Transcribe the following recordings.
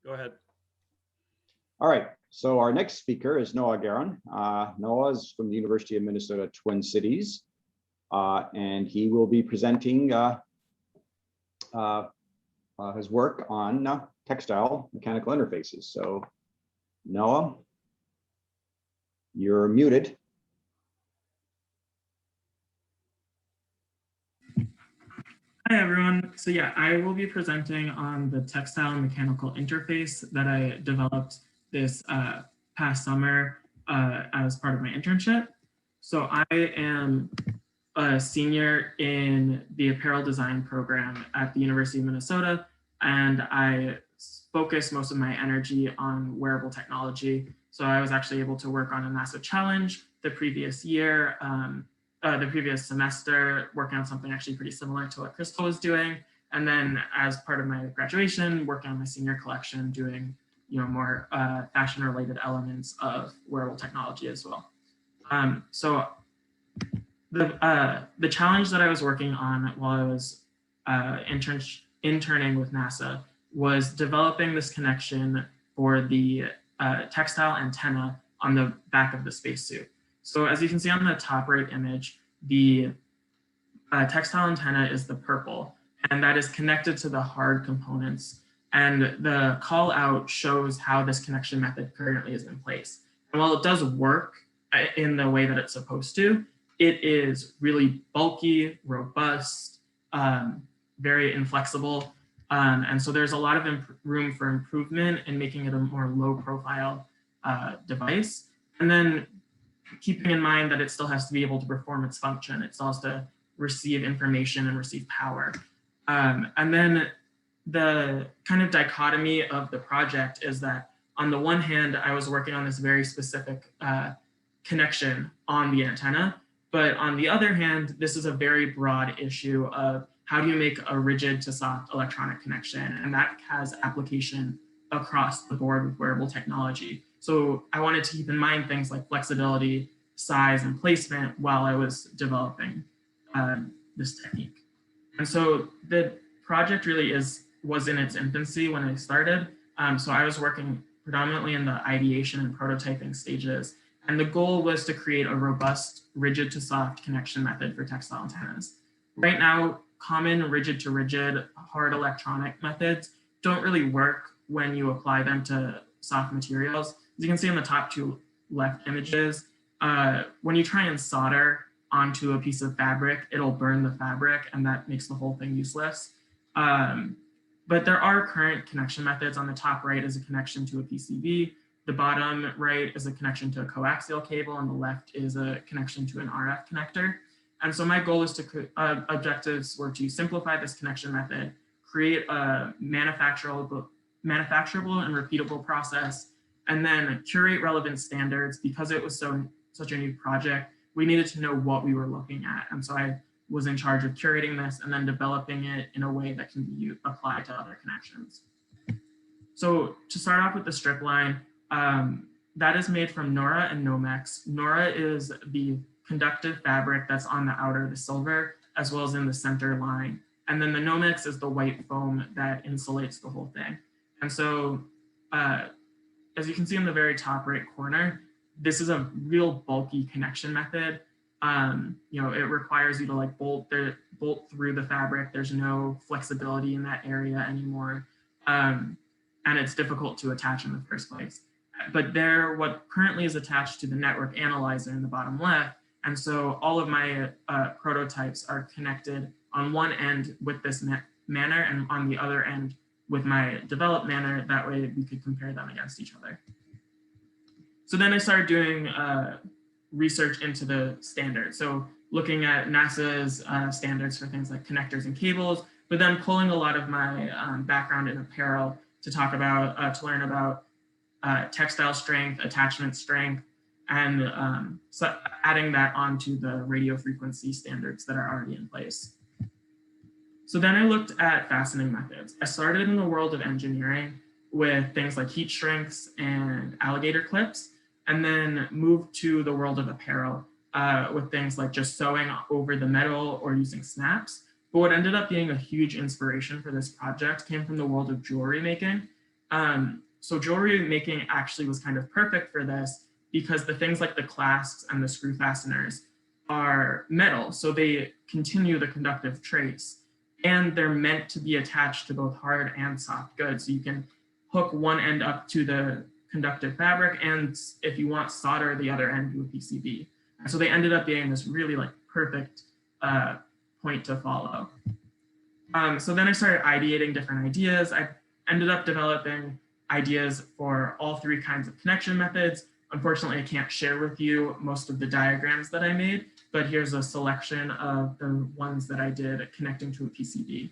Go ahead. All right, so our next speaker is Noah Garon. Noah is from the University of Minnesota Twin Cities, and he will be presenting his work on textile mechanical interfaces. So Noah, you're muted. Hi, everyone. So yeah, I will be presenting on the textile and mechanical interface that I developed this past summer as part of my internship. So I am a senior in the apparel design program at the University of Minnesota, and I focus most of my energy on wearable technology. So I was actually able to work on a NASA challenge the previous year, the previous semester, working on something actually pretty similar to what Crystal was doing. And then as part of my graduation, working on my senior collection, doing more fashion related elements of wearable technology as well. So the challenge that I was working on while I was interning with NASA was developing this connection for the textile antenna on the back of the spacesuit. So as you can see on the top right image, the textile antenna is the purple, and that is connected to the hard components. And the call out shows how this connection method currently is in place. And while it does work in the way that it's supposed to, it is really bulky, robust, very inflexible. And so there's a lot of room for improvement in making it a more low profile device. And then keeping in mind that it still has to be able to perform its function. It still has to receive information and receive power. And then the kind of dichotomy of the project is that on the one hand, I was working on this very specific connection on the antenna, but on the other hand, this is a very broad issue of how do you make a rigid to soft electronic connection? And that has application across the board with wearable technology. So I wanted to keep in mind things like flexibility, size, and placement while I was developing this technique. And so the project really was in its infancy when I started. So I was working predominantly in the ideation and prototyping stages. And the goal was to create a robust rigid to soft connection method for textile antennas. Right now, common rigid to rigid hard electronic methods don't really work when you apply them to soft materials. As you can see in the top two left images, when you try and solder onto a piece of fabric, it'll burn the fabric, and that makes the whole thing useless. But there are current connection methods. On the top right is a connection to a PCB. The bottom right is a connection to a coaxial cable, and the left is a connection to an RF connector. And so my goal is to, objectives were to simplify this connection method, create a manufacturable and repeatable process, and then curate relevant standards. Because it was such a new project, we needed to know what we were looking at. And so I was in charge of curating this and then developing it in a way that can be applied to other connections. So to start off with the strip line, that is made from Nora and Nomex. Nora is the conductive fabric that's on the outer, the silver, as well as in the center line. And then the Nomex is the white foam that insulates the whole thing. And so as you can see in the very top right corner, this is a real bulky connection method. It requires you to like bolt through the fabric. There's no flexibility in that area anymore. And it's difficult to attach in the first place. But what currently is attached to the network analyzer in the bottom left. And so all of my prototypes are connected on one end with this manner and on the other end with my developed manner. That way we could compare them against each other. So then I started doing research into the standards. So looking at NASA's standards for things like connectors and cables, but then pulling a lot of my background in apparel to learn about textile strength, attachment strength, and so adding that onto the radio frequency standards that are already in place. So then I looked at fastening methods. I started in the world of engineering with things like heat shrinks and alligator clips, and then moved to the world of apparel with things like just sewing over the metal or using snaps. But what ended up being a huge inspiration for this project came from the world of jewelry making. So jewelry making actually was kind of perfect for this because the things like the clasps and the screw fasteners are metal, so they continue the conductive trace, and they're meant to be attached to both hard and soft goods. So you can hook one end up to the conductive fabric, and if you want, solder the other end to a PCB. And so they ended up being this really like perfect point to follow. So then I started ideating different ideas. I ended up developing ideas for all three kinds of connection methods. Unfortunately, I can't share with you most of the diagrams that I made, but here's a selection of the ones that I did connecting to a PCB.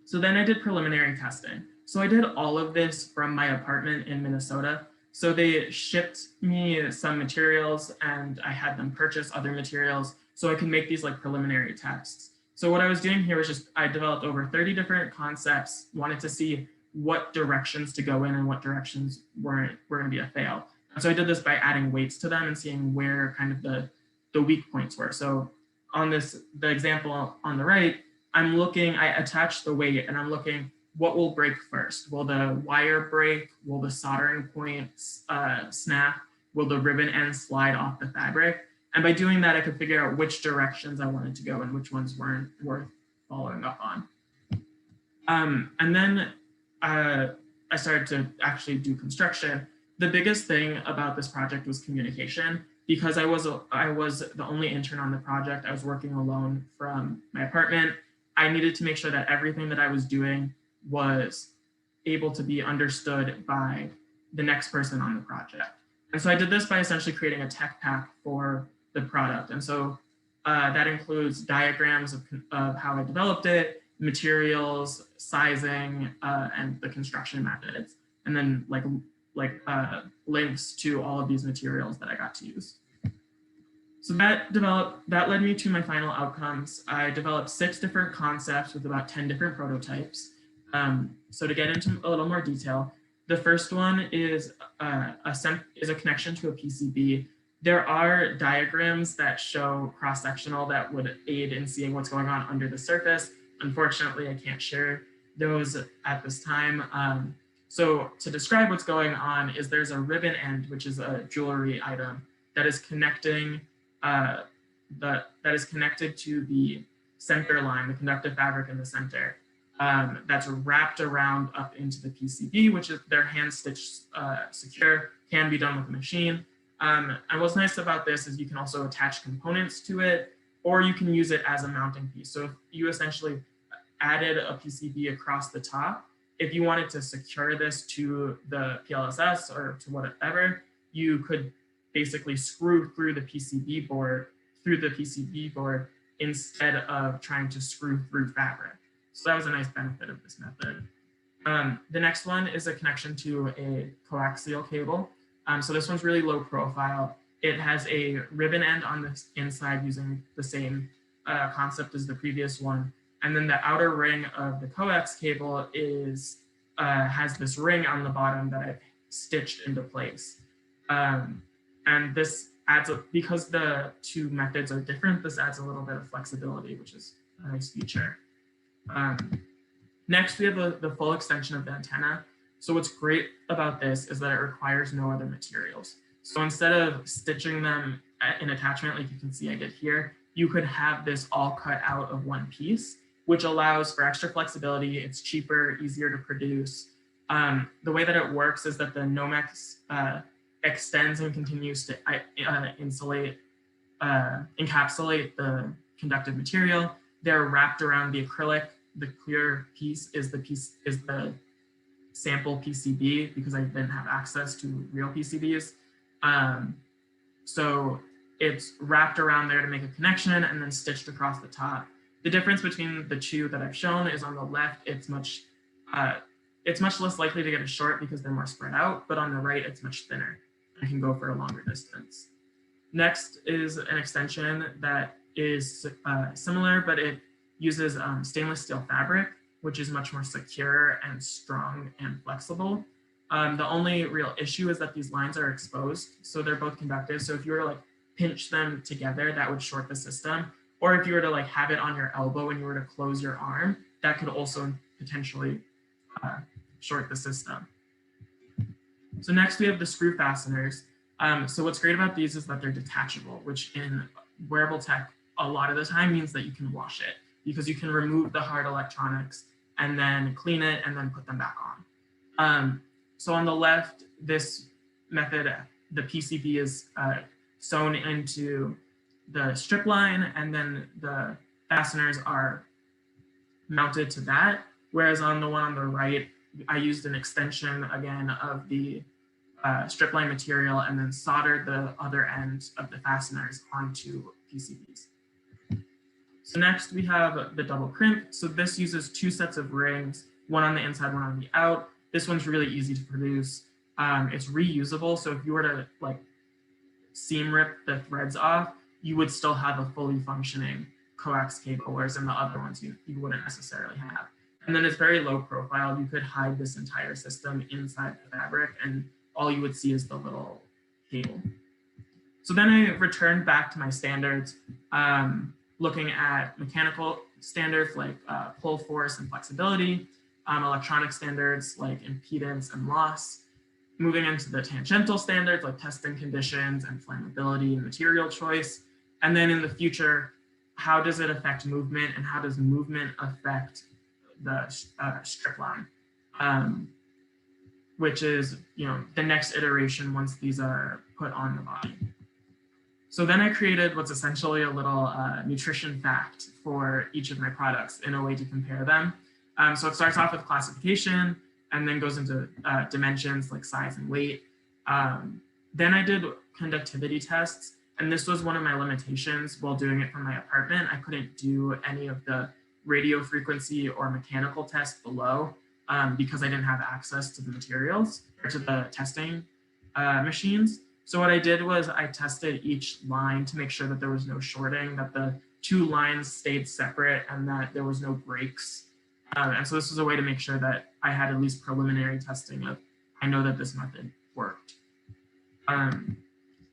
So then I did preliminary testing. So I did all of this from my apartment in Minnesota. So they shipped me some materials and I had them purchase other materials so I could make these like preliminary tests. So what I was doing here was just, I developed over 30 different concepts, wanted to see what directions to go in and what directions were going to be a fail. And so I did this by adding weights to them and seeing where kind of the weak points were. So on this, the example on the right, I'm looking, I attached the weight and I'm looking, what will break first? Will the wire break? Will the soldering points snap? Will the ribbon end slide off the fabric? And by doing that, I could figure out which directions I wanted to go and which ones weren't worth following up on. And then I started to actually do construction. The biggest thing about this project was communication. Because I was the only intern on the project, I was working alone from my apartment. I needed to make sure that everything that I was doing was able to be understood by the next person on the project. And so I did this by essentially creating a tech pack for the product. And so that includes diagrams of how I developed it, materials, sizing, and the construction methods. And then links to all of these materials that I got to use. So that led me to my final outcomes. I developed 6 different concepts with about 10 different prototypes. So to get into a little more detail, the first one is a connection to a PCB. There are diagrams that show cross-sectional that would aid in seeing what's going on under the surface. Unfortunately, I can't share those at this time. So to describe what's going on is there's a ribbon end, which is a jewelry item that is connecting connected to the center line, the conductive fabric in the center. That's wrapped around up into the PCB, which is their hand stitched secure, can be done with a machine. And what's nice about this is you can also attach components to it, or you can use it as a mounting piece. So if you essentially added a PCB across the top, if you wanted to secure this to the PLSS or to whatever, you could basically screw through the PCB board instead of trying to screw through fabric. So that was a nice benefit of this method. The next one is a connection to a coaxial cable. So this one's really low profile. It has a ribbon end on the inside using the same concept as the previous one. And then the outer ring of the coax cable has this ring on the bottom that I've stitched into place. And this adds, because the two methods are different, this adds a little bit of flexibility, which is a nice feature. Next, we have the full extension of the antenna. So what's great about this is that it requires no other materials. So instead of stitching them in attachment, like you can see I did here, you could have this all cut out of one piece, which allows for extra flexibility. It's cheaper, easier to produce. The way that it works is that the Nomex extends and continues to encapsulate the conductive material. They're wrapped around the acrylic. The clear piece is the sample PCB because I didn't have access to real PCBs. So it's wrapped around there to make a connection and then stitched across the top. The difference between the two that I've shown is on the left, it's much less likely to get a short because they're more spread out, but on the right, it's much thinner and can go for a longer distance. Next is an extension that is similar, but it uses stainless steel fabric, which is much more secure and strong and flexible. The only real issue is that these lines are exposed, so they're both conductive. So if you were to like pinch them together, that would short the system. Or if you were to like have it on your elbow and you were to close your arm, that could also potentially short the system. So next we have the screw fasteners. So what's great about these is that they're detachable, which in wearable tech a lot of the time means that you can wash it because you can remove the hard electronics and then clean it and then put them back on. So on the left, this method, the PCB is sewn into the strip line, and then the fasteners are mounted to that. Whereas on the one on the right, I used an extension again of the strip line material and then soldered the other end of the fasteners onto PCBs. So next we have the double crimp. So this uses two sets of rings, one on the inside, one on the out. This one's really easy to produce. It's reusable. So if you were to like seam rip the threads off, you would still have a fully functioning coax cable, whereas in the other ones you wouldn't necessarily have. And then it's very low profile. You could hide this entire system inside the fabric and all you would see is the little cable. So then I returned back to my standards, looking at mechanical standards like pull force and flexibility, electronic standards like impedance and loss, moving into the tangential standards like testing conditions and flammability and material choice. And then in the future, how does it affect movement and how does movement affect the strip line? Which is, the next iteration once these are put on the body. So then I created what's essentially a little nutrition fact for each of my products in a way to compare them. So it starts off with classification and then goes into dimensions like size and weight. Then I did conductivity tests, and this was one of my limitations while doing it from my apartment. I couldn't do any of the radio frequency or mechanical tests below because I didn't have access to the materials or to the testing machines. So what I did was I tested each line to make sure that there was no shorting, that the two lines stayed separate and that there was no breaks. And so this was a way to make sure that I had at least preliminary testing of, I know that this method worked.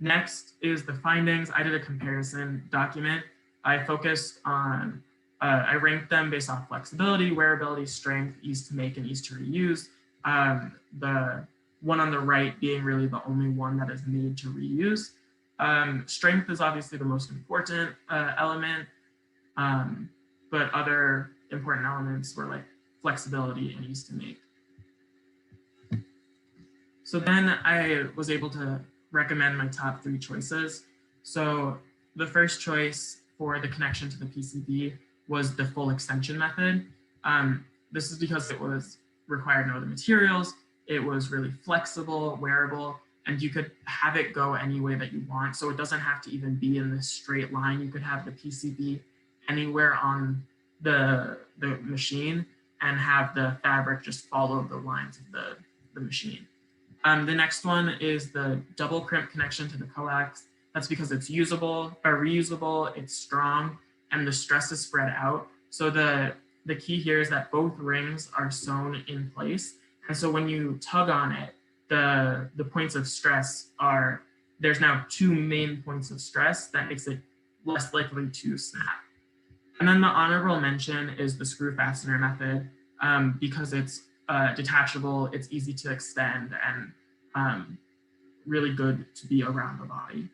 Next is the findings. I did a comparison document. I focused on, I ranked them based off flexibility, wearability, strength, ease to make, and ease to reuse. The one on the right being really the only one that is made to reuse. Strength is obviously the most important element, but other important elements were like flexibility and ease to make. So then I was able to recommend my top 3 choices. So the first choice for the connection to the PCB was the full extension method. This is because it was required no other materials. It was really flexible, wearable, and you could have it go any way that you want. So it doesn't have to even be in this straight line. You could have the PCB anywhere on the machine and have the fabric just follow the lines of the machine. The next one is the double crimp connection to the coax. That's because it's usable or reusable, it's strong, and the stress is spread out. So the key here is that both rings are sewn in place. And so when you tug on it, the points of stress are, there's now 2 main points of stress that makes it less likely to snap. And then the honorable mention is the screw fastener method because it's detachable, it's easy to extend, and really good to be around the body.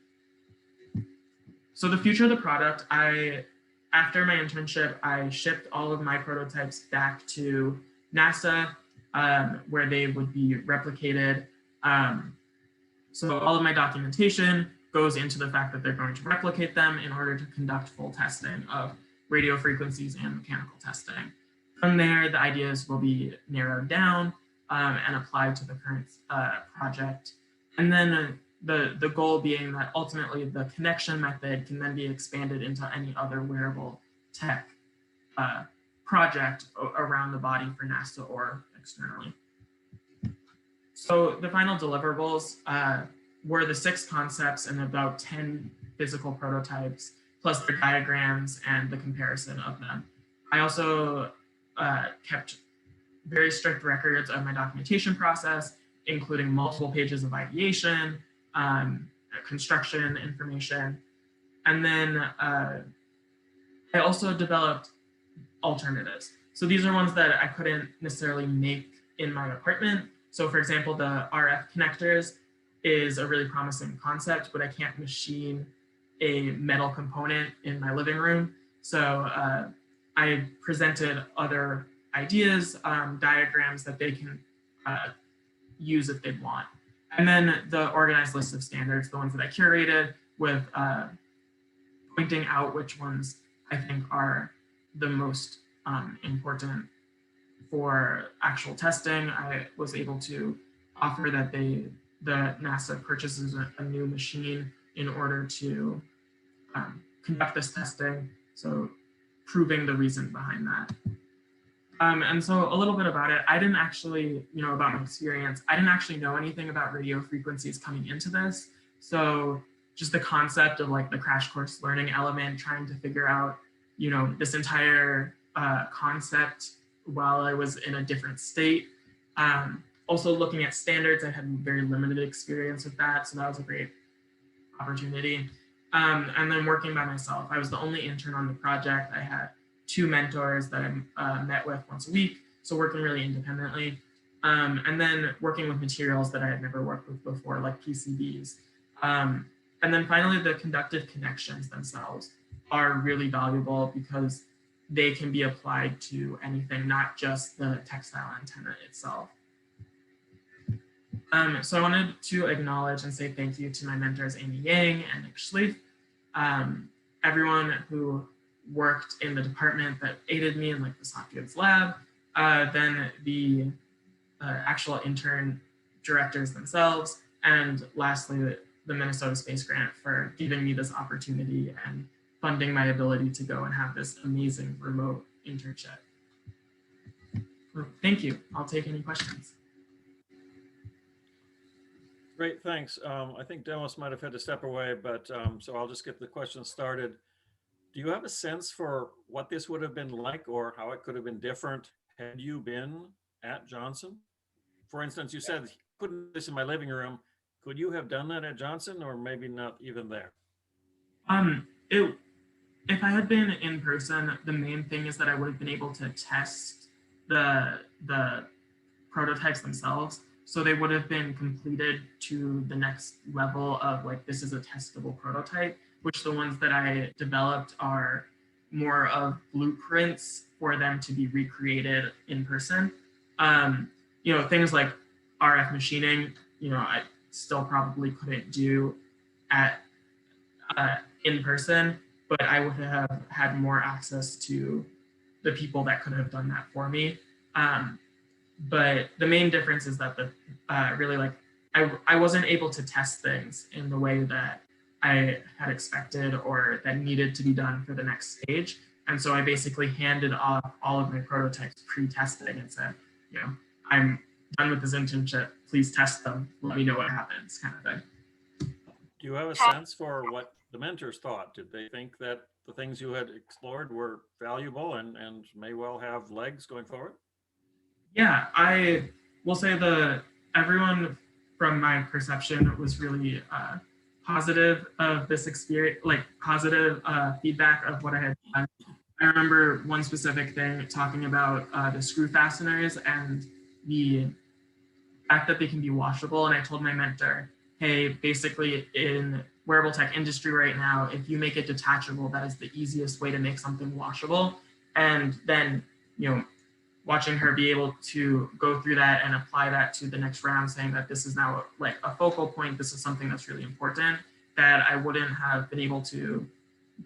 So the future of the product, after my internship, I shipped all of my prototypes back to NASA where they would be replicated. So all of my documentation goes into the fact that they're going to replicate them in order to conduct full testing of radio frequencies and mechanical testing. From there, the ideas will be narrowed down and applied to the current project. And then the goal being that ultimately the connection method can then be expanded into any other wearable tech project around the body for NASA or externally. So the final deliverables were the 6 concepts and about 10 physical prototypes, plus the diagrams and the comparison of them. I also kept very strict records of my documentation process, including multiple pages of ideation, construction information. And then I also developed alternatives. So these are ones that I couldn't necessarily make in my apartment. So for example, the RF connectors is a really promising concept, but I can't machine a metal component in my living room. So I presented other ideas, diagrams that they can use if they want. And then the organized list of standards, the ones that I curated with pointing out which ones I think are the most important for actual testing. I was able to offer that the NASA purchases a new machine in order to conduct this testing. So proving the reason behind that. And so a little bit about it, I didn't actually, about my experience, I didn't actually know anything about radio frequencies coming into this. So just the concept of like the crash course learning element, trying to figure out, this entire concept while I was in a different state. Also looking at standards, I had very limited experience with that. So that was a great opportunity. And then working by myself, I was the only intern on the project. I had 2 mentors that I met with once a week. So working really independently. And then working with materials that I had never worked with before, like PCBs. And then finally, the conductive connections themselves are really valuable because they can be applied to anything, not just the textile antenna itself. So I wanted to acknowledge and say thank you to my mentors, Amy Yang and Nick Schleif, everyone who worked in the department that aided me in like the soft goods lab, then the actual intern directors themselves, and lastly, the Minnesota Space Grant for giving me this opportunity and funding my ability to go and have this amazing remote internship. Well, thank you. I'll take any questions. Great, thanks. I think Dennis might have had to step away, but so I'll just get the questions started. Do you have a sense for what this would have been like or how it could have been different had you been at Johnson? For instance, you said, putting this in my living room. Could you have done that at Johnson or maybe not even there? If I had been in person, the main thing is that I would have been able to test the prototypes themselves. So they would have been completed to the next level of like, this is a testable prototype, which the ones that I developed are more of blueprints for them to be recreated in person. Things like RF machining, I still probably couldn't do at in person, but I would have had more access to the people that could have done that for me. But the main difference is that I wasn't able to test things in the way that I had expected or that needed to be done for the next stage. And so I basically handed off all of my prototypes pre-testing and said, I'm done with this internship, please test them, let me know what happens, kind of thing. Do you have a sense for what the mentors thought? Did they think that the things you had explored were valuable and may well have legs going forward? Yeah, I will say everyone from my perception was really positive of this experience, like positive feedback of what I had done. I remember one specific thing talking about the screw fasteners and the fact that they can be washable. And I told my mentor, hey, basically in wearable tech industry right now, if you make it detachable, that is the easiest way to make something washable. And then, watching her be able to go through that and apply that to the next round, saying that this is now like a focal point, this is something that's really important, that I wouldn't have been able to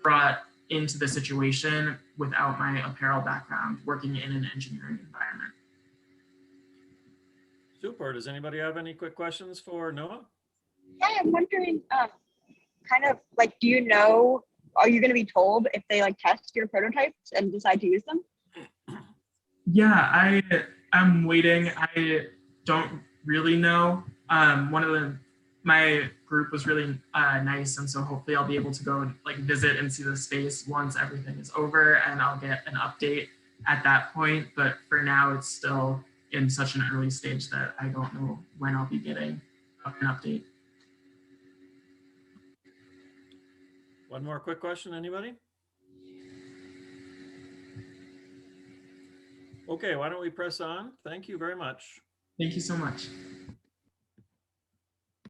brought into the situation without my apparel background working in an engineering environment. Super. Does anybody have any quick questions for Noah? Yeah, I'm wondering, kind of like, do you know, are you going to be told if they like test your prototypes and decide to use them? Yeah, I'm waiting. I don't really know. My group was really nice, and so hopefully I'll be able to go and like visit and see the space once everything is over, and I'll get an update at that point. But for now, it's still in such an early stage that I don't know when I'll be getting an update. One more quick question, anybody? Okay, why don't we press on? Thank you very much. Thank you so much.